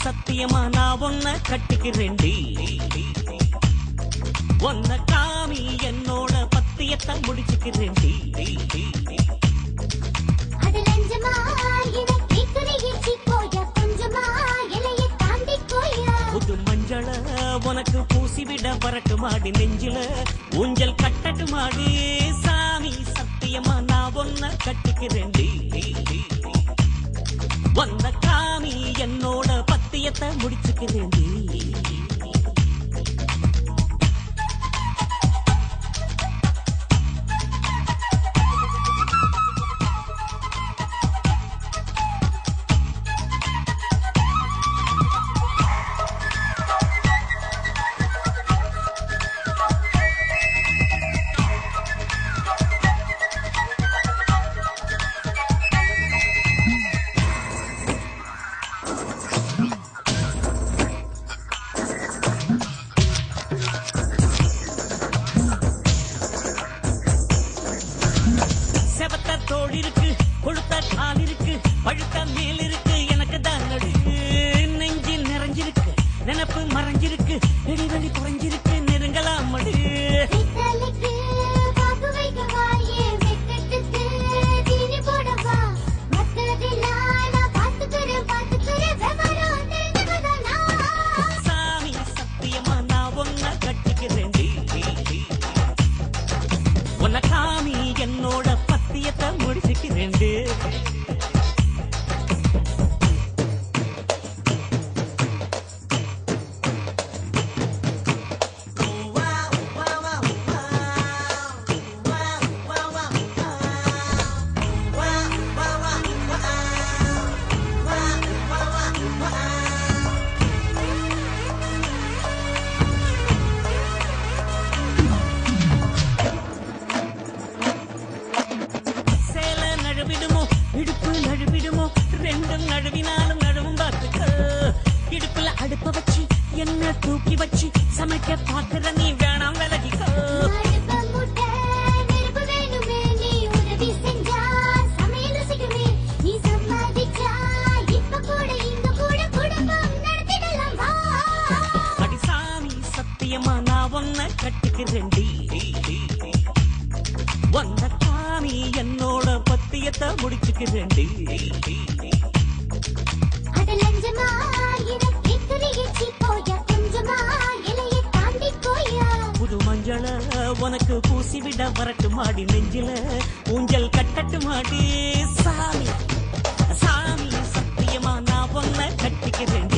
சத்தியமா நான் உன்னை கட்டிக்கிறேன்டி. உன்னை காமி என்னோட பத்தியத்தை முடிச்சுக்கிறேன்டி. புது மஞ்சள உனக்கு பூசிவிட வரட்டுமாடி, நெஞ்சில ஊஞ்சல் கட்டட்டுமாடி. சாமி சத்தியமா நான் உன்னை கட்டிக்கிறேன்டி. வந்த காமி என்னோட பத்தியத்தை முடிச்சுக்கிறேன்டி. தோள் இருக்கு, கொழுத்த கால் இருக்கு, பழுத்த மேல் இருக்கு, எனக்கு தான் நடு நெஞ்சு நிறைஞ்சிருக்கு, நினப்பு மறைஞ்சிருக்கு, இடைவெளி குறைஞ்சிருக்கு, நெருங்கலாம் மடு. சாமி சத்தியமா நான் ஒன்ன கட்டிக்கிறேன்டி. உன்ன காமி என்னோட பத்தியத்தை முடிச்சுக்கிறேன்டி. இடுப்பு நழுவிடுமோ, ரெண்டும் நழுவினாலும் நழுவும் பார்த்துக்க. இடுப்புல அடுப்ப வச்சு என்ன தூக்கி வச்சு சமைக்க பாக்குற நீ வேணாம் விலகிக்க. அடிசாமி சத்தியமா நான் ஒன்ன கட்டிக்கிறேன்டி. வந்த காமி என்னோட பத்தியத்தை முடிச்சுக்கிறேன்டி. புது மஞ்சள உனக்கு பூசிவிட வரட்டுமாடி, நெஞ்சில ஊஞ்சல் கட்டட்டுமாடி. சாமி சாமி சத்தியமா நான் ஒன்ன கட்டிக்கிறேன்டி.